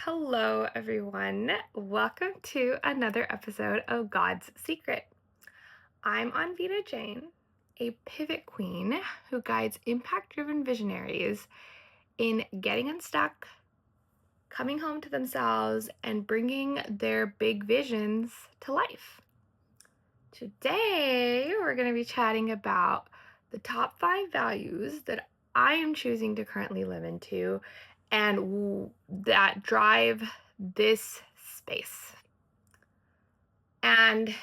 Hello, everyone. Welcome to another episode of God's Secret. I'm Anvita Jane, a pivot queen who guides impact driven visionaries in getting unstuck, coming home to themselves, and bringing their big visions to life. Today, we're going to be chatting about the top 5 values that I am choosing to currently live into and that drive this space. And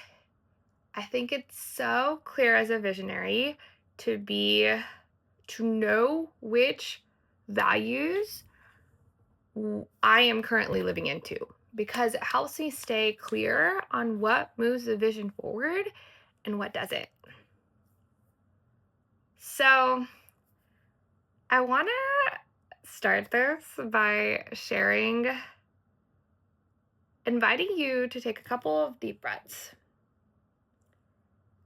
I think it's so clear as a visionary to know which values I am currently living into, because it helps me stay clear on what moves the vision forward and what doesn't. So I want to start this by inviting you to take a couple of deep breaths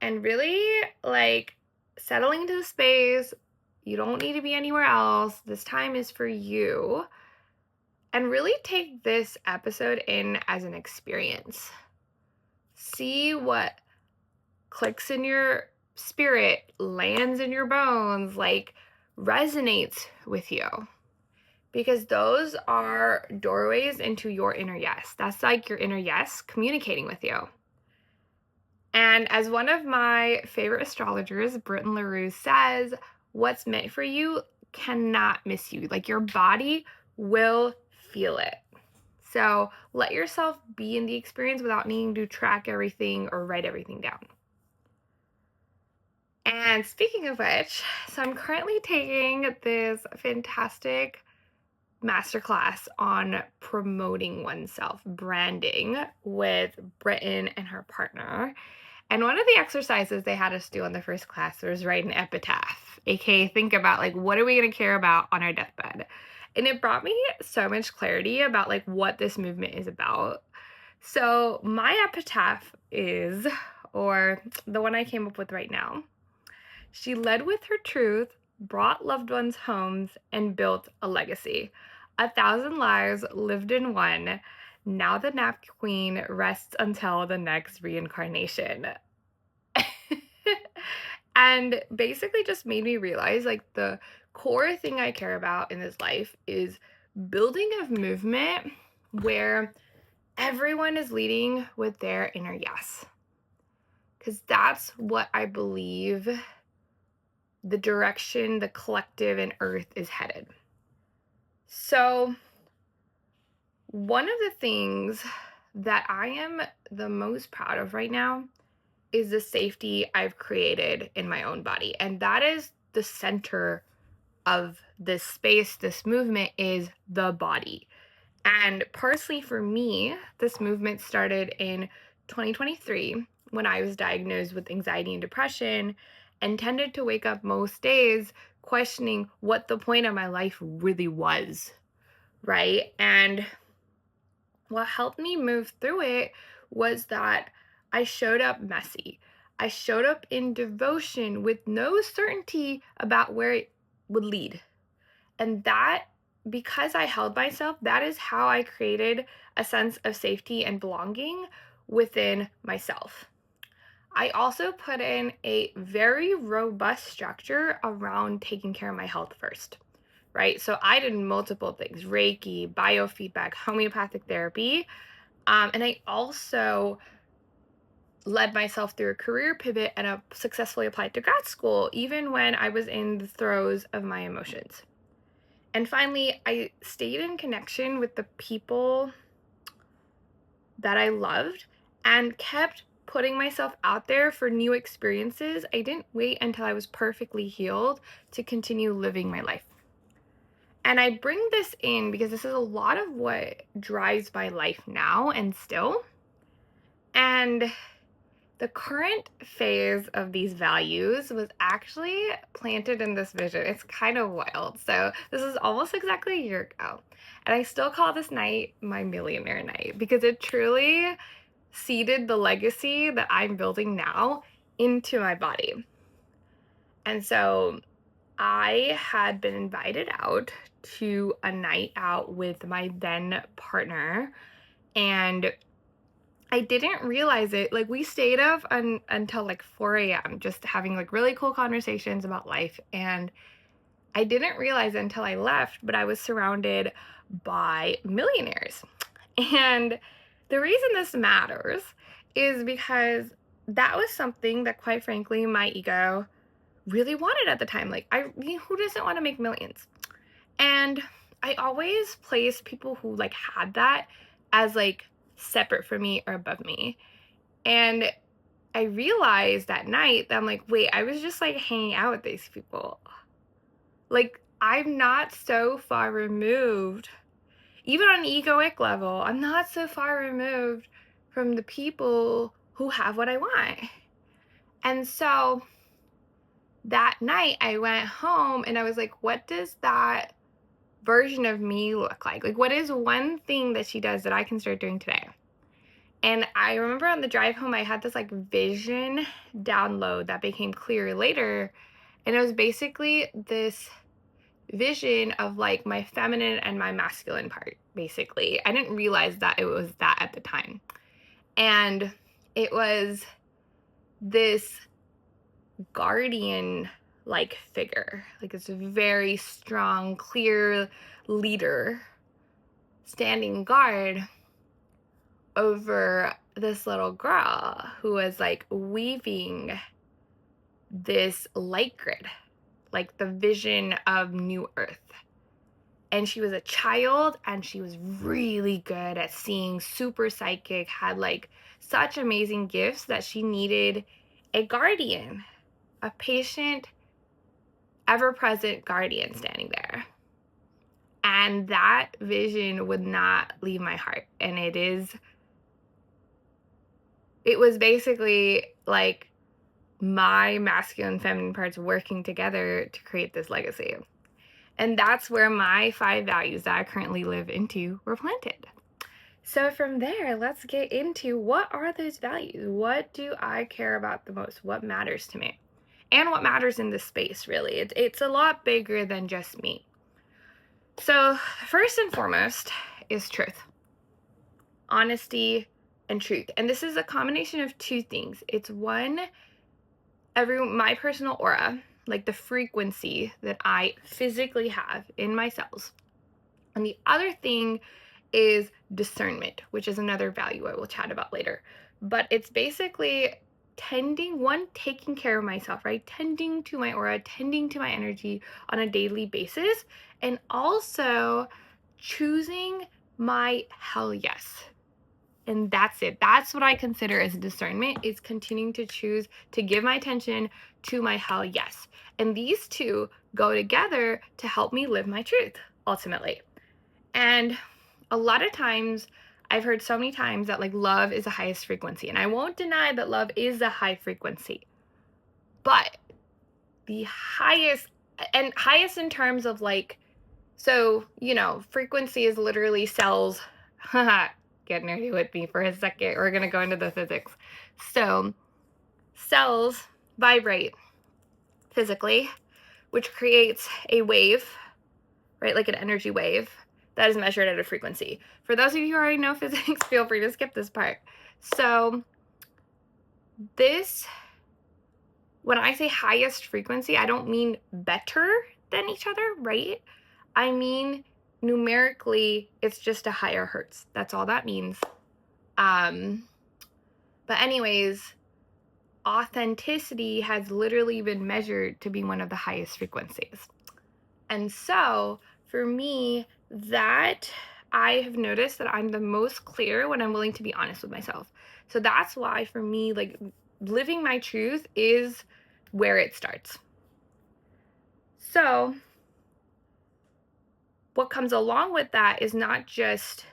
and really settling into the space. You don't need to be anywhere else. This time is for you. And really take this episode in as an experience. See what clicks in your spirit, lands in your bones, resonates with you. Because those are doorways into your inner yes. That's like your inner yes communicating with you. And as one of my favorite astrologers, Britton LaRue, says, what's meant for you cannot miss you. Your body will feel it. So let yourself be in the experience without needing to track everything or write everything down. And speaking of which, so I'm currently taking this fantastic masterclass on promoting oneself, branding, with Britton and her partner. And one of the exercises they had us do on the first class was write an epitaph, aka think about what are we going to care about on our deathbed. And it brought me so much clarity about what this movement is about. So my epitaph is, or the one I came up with right now: she led with her truth, brought loved ones homes, and built a legacy. 1,000 lives lived in one. Now the nap queen rests until the next reincarnation. And basically just made me realize the core thing I care about in this life is building a movement where everyone is leading with their inner yes. Because that's what I believe the direction the collective and earth is headed. So one of the things that I am the most proud of right now is the safety I've created in my own body. And that is the center of this space, this movement, is the body. And personally for me, this movement started in 2023 when I was diagnosed with anxiety and depression and tended to wake up most days questioning what the point of my life really was, right? And what helped me move through it was that I showed up messy. I showed up in devotion with no certainty about where it would lead. And that, because I held myself, that is how I created a sense of safety and belonging within myself. I also put in a very robust structure around taking care of my health first, right? So I did multiple things: Reiki, biofeedback, homeopathic therapy. And I also led myself through a career pivot and successfully applied to grad school, even when I was in the throes of my emotions. And finally, I stayed in connection with the people that I loved and kept putting myself out there for new experiences. I didn't wait until I was perfectly healed to continue living my life. And I bring this in because this is a lot of what drives my life now and still. And the current phase of these values was actually planted in this vision. It's kind of wild. So this is almost exactly a year ago. And I still call this night my millionaire night because it truly seeded the legacy that I'm building now into my body. And so I had been invited out to a night out with my then partner, and I didn't realize it. Like, we stayed up until like 4 a.m. just having like really cool conversations about life. And I didn't realize until I left, but I was surrounded by millionaires. And the reason this matters is because that was something that, quite frankly, my ego really wanted at the time. Like, who doesn't want to make millions? And I always placed people who like had that as like separate from me or above me. And I realized that night that I'm like, wait, I was just like hanging out with these people. Like, I'm not so far removed, even on an egoic level, I'm not so far removed from the people who have what I want. And so that night I went home and I was like, what does that version of me look like? Like, what is one thing that she does that I can start doing today? And I remember on the drive home, I had this like vision download that became clear later. And it was basically this vision of like my feminine and my masculine part, basically. I didn't realize that it was that at the time. And it was this guardian like figure, like it's a very strong, clear leader standing guard over this little girl who was like weaving this light grid, like the vision of New Earth. And she was a child and she was really good at seeing, super psychic, had like such amazing gifts that she needed a guardian, a patient, ever present guardian standing there. And that vision would not leave my heart. And it was basically like my masculine and feminine parts working together to create this legacy. And that's where my 5 values that I currently live into were planted. So from there, let's get into what are those values? What do I care about the most? What matters to me? And what matters in this space, really. It's a lot bigger than just me. So first and foremost is truth, honesty, and truth. And this is a combination of two things. It's one, my personal aura, like the frequency that I physically have in my cells. And the other thing is discernment, which is another value I will chat about later. But it's basically taking care of myself, right? Tending to my aura, tending to my energy on a daily basis, and also choosing my hell yes. And that's it. That's what I consider as discernment, is continuing to choose to give my attention to my hell yes. And these two go together to help me live my truth, ultimately. And a lot of times, I've heard so many times that like love is the highest frequency. And I won't deny that love is a high frequency. But the highest, and highest in terms of like, so, frequency is literally cells. Get nerdy with me for a second. We're going to go into the physics. So, cells vibrate physically, which creates a wave, right? Like an energy wave that is measured at a frequency. For those of you who already know physics, feel free to skip this part. So, when I say highest frequency, I don't mean better than each other, right? I mean, numerically, it's just a higher hertz. That's all that means. But anyways, authenticity has literally been measured to be one of the highest frequencies. And so for me, that I have noticed that I'm the most clear when I'm willing to be honest with myself. So that's why for me, like living my truth is where it starts. So what comes along with that is not just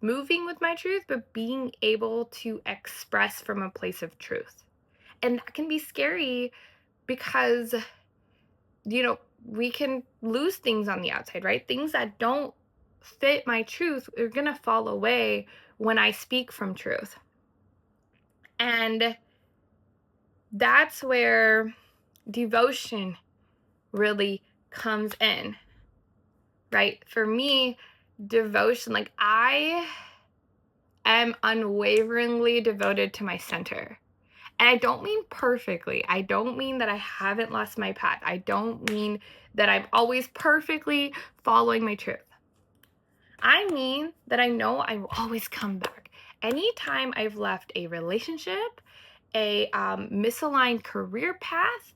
moving with my truth, but being able to express from a place of truth. And that can be scary because, we can lose things on the outside, right? Things that don't fit my truth are going to fall away when I speak from truth. And that's where devotion really comes in, right? For me, devotion, like I am unwaveringly devoted to my center. And I don't mean perfectly. I don't mean that I haven't lost my path. I don't mean that I'm always perfectly following my truth. I mean that I know I will always come back. Anytime I've left a relationship, a misaligned career path,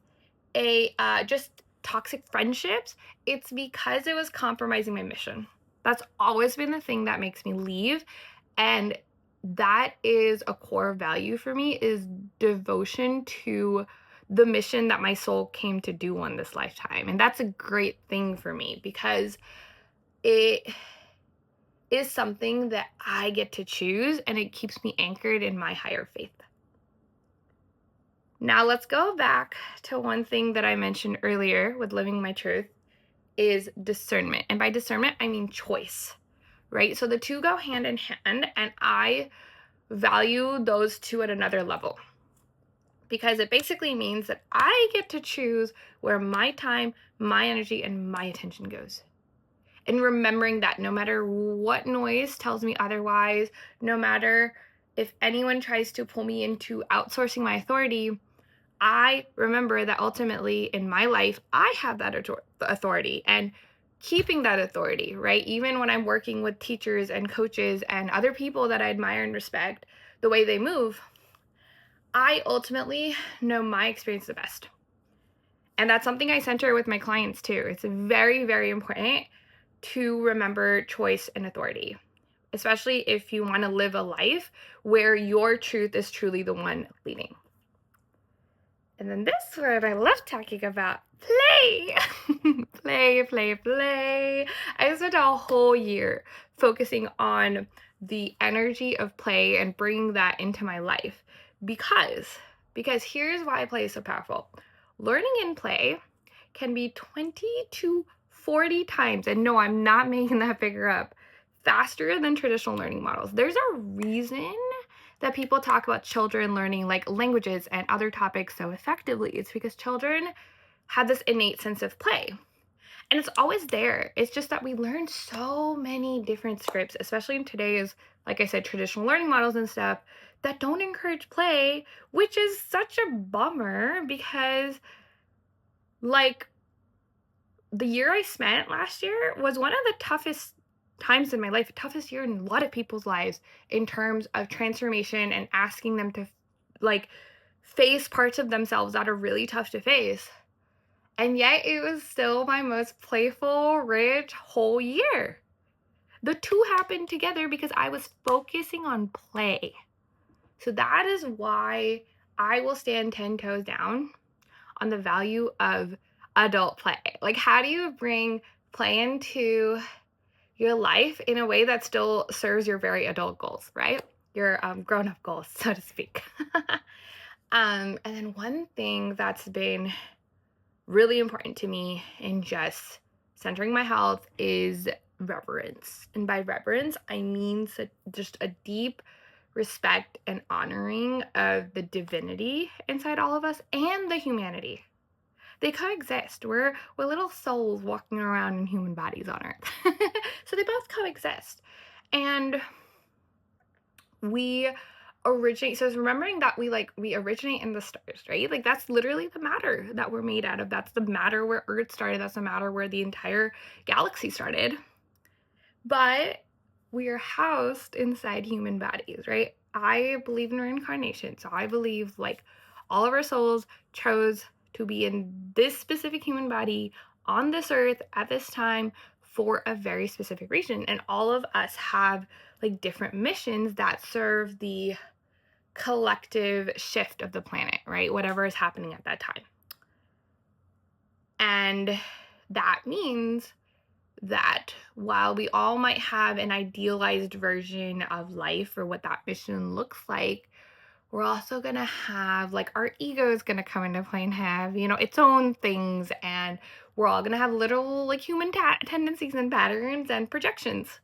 a just toxic friendships, it's because it was compromising my mission. That's always been the thing that makes me leave. And that is a core value for me, is devotion to the mission that my soul came to do on this lifetime. And that's a great thing for me because it is something that I get to choose, and it keeps me anchored in my higher faith. Now let's go back to one thing that I mentioned earlier with living my truth is discernment. And by discernment, I mean choice, right? So the two go hand in hand, and I value those two at another level because it basically means that I get to choose where my time, my energy, and my attention goes. And remembering that no matter what noise tells me otherwise, no matter if anyone tries to pull me into outsourcing my authority, I remember that ultimately in my life, I have that authority, and keeping that authority, right? Even when I'm working with teachers and coaches and other people that I admire and respect, the way they move, I ultimately know my experience the best. And that's something I center with my clients too. It's very, very important to remember choice and authority, especially if you want to live a life where your truth is truly the one leading. And then this word I love talking about, play. play. I spent a whole year focusing on the energy of play and bringing that into my life because here's why play is so powerful. Learning in play can be 20 to 40 times, and no, I'm not making that figure up, faster than traditional learning models. There's a reason that people talk about children learning like languages and other topics so effectively. It's because children have this innate sense of play. And it's always there. It's just that we learn so many different scripts, especially in today's, like I said, traditional learning models and stuff that don't encourage play, which is such a bummer because, like, the year I spent last year was one of the toughest times in my life, the toughest year in a lot of people's lives in terms of transformation and asking them to like face parts of themselves that are really tough to face. And yet it was still my most playful, rich whole year. The two happened together because I was focusing on play. So that is why I will stand 10 toes down on the value of adult play. Like, how do you bring play into your life in a way that still serves your very adult goals, right? Your grown-up goals, so to speak. And then one thing that's been really important to me in just centering my health is reverence. And by reverence, I mean just a deep respect and honoring of the divinity inside all of us and the humanity. They coexist. We're little souls walking around in human bodies on Earth. So they both coexist. And we originate, so it's remembering that we originate in the stars, right? Like that's literally the matter that we're made out of. That's the matter where Earth started. That's the matter where the entire galaxy started. But we are housed inside human bodies, right? I believe in reincarnation. So I believe like all of our souls chose to be in this specific human body on this earth at this time for a very specific reason. And all of us have like different missions that serve the collective shift of the planet, right? Whatever is happening at that time. And that means that while we all might have an idealized version of life or what that mission looks like, we're also going to have like our ego is going to come into play and have, its own things. And we're all going to have little like human tendencies and patterns and projections.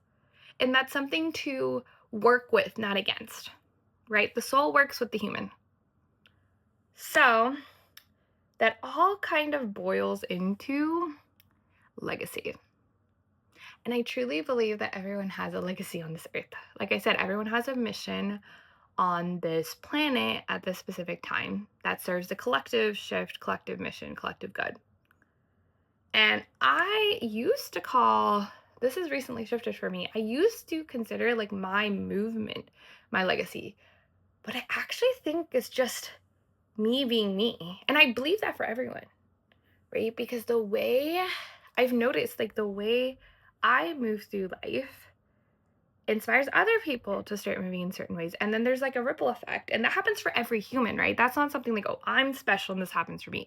And that's something to work with, not against, right? The soul works with the human. So that all kind of boils into legacy. And I truly believe that everyone has a legacy on this earth. Like I said, everyone has a mission on this planet at this specific time that serves the collective shift, collective mission, collective good. And I used to call, this has recently shifted for me. I used to consider like my movement my legacy, but I actually think it's just me being me. And I believe that for everyone, right? Because the way I've noticed, like the way I move through life inspires other people to start moving in certain ways. And then there's like a ripple effect. And that happens for every human, right? That's not something like, oh, I'm special and this happens for me.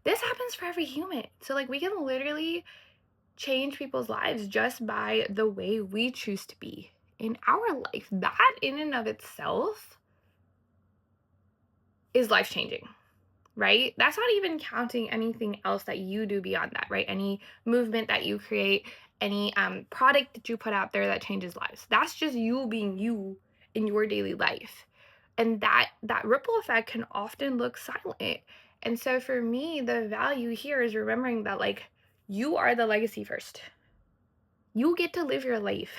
This happens for every human. So like we can literally change people's lives just by the way we choose to be in our life. That in and of itself is life changing, right? That's not even counting anything else that you do beyond that, right? Any movement that you create, any product that you put out there that changes lives. That's just you being you in your daily life. And that ripple effect can often look silent. And so for me, the value here is remembering that like you are the legacy first. You get to live your life.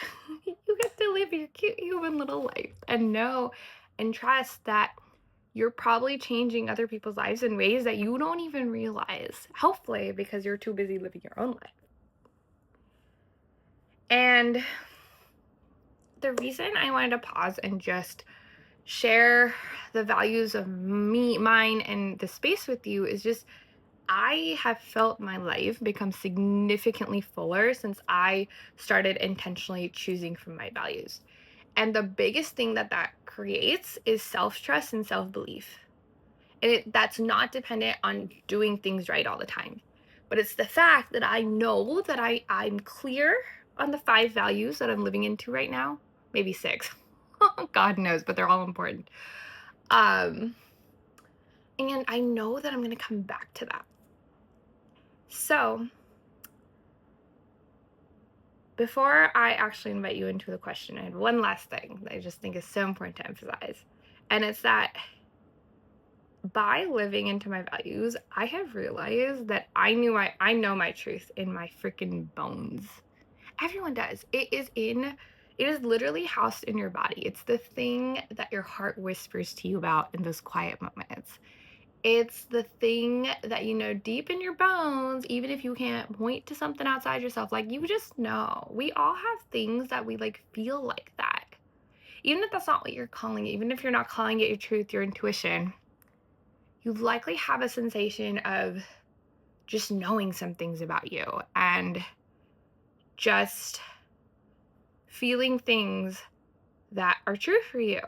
You get to live your cute human little life and know and trust that you're probably changing other people's lives in ways that you don't even realize, hopefully, because you're too busy living your own life. And the reason I wanted to pause and just share the values of mine, and the space with you is just I have felt my life become significantly fuller since I started intentionally choosing from my values. And the biggest thing that creates is self-trust and self-belief. And that's not dependent on doing things right all the time. But it's the fact that I know that I'm clear on the 5 values that I'm living into right now. Maybe 6. God knows, but they're all important. And I know that I'm going to come back to that. So, before I actually invite you into the question, I have one last thing that I just think is so important to emphasize. And it's that by living into my values, I have realized that I know my truth in my freaking bones. Everyone does. It is literally housed in your body. It's the thing that your heart whispers to you about in those quiet moments. It's the thing that you know deep in your bones, even if you can't point to something outside yourself, like you just know. We all have things that we like feel like that. Even if that's not what you're calling it, even if you're not calling it your truth, your intuition, you likely have a sensation of just knowing some things about you and just feeling things that are true for you.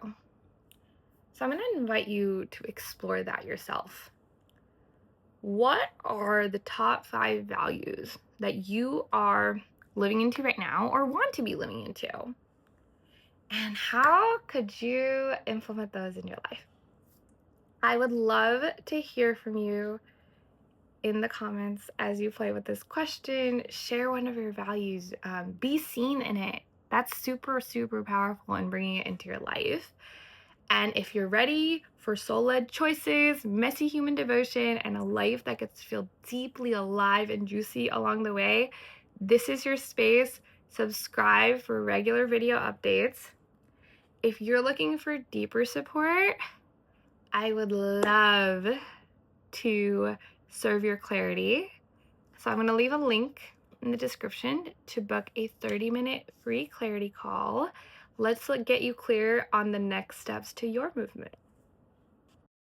So I'm going to invite you to explore that yourself. What are the top 5 values that you are living into right now or want to be living into? And how could you implement those in your life? I would love to hear from you in the comments as you play with this question. Share one of your values. Be seen in it. That's super, super powerful in bringing it into your life. And if you're ready for soul-led choices, messy human devotion, and a life that gets to feel deeply alive and juicy along the way, this is your space. Subscribe for regular video updates. If you're looking for deeper support, I would love to serve your clarity. So I'm going to leave a link in the description to book a 30-minute free clarity call. Let's get you clear on the next steps to your movement.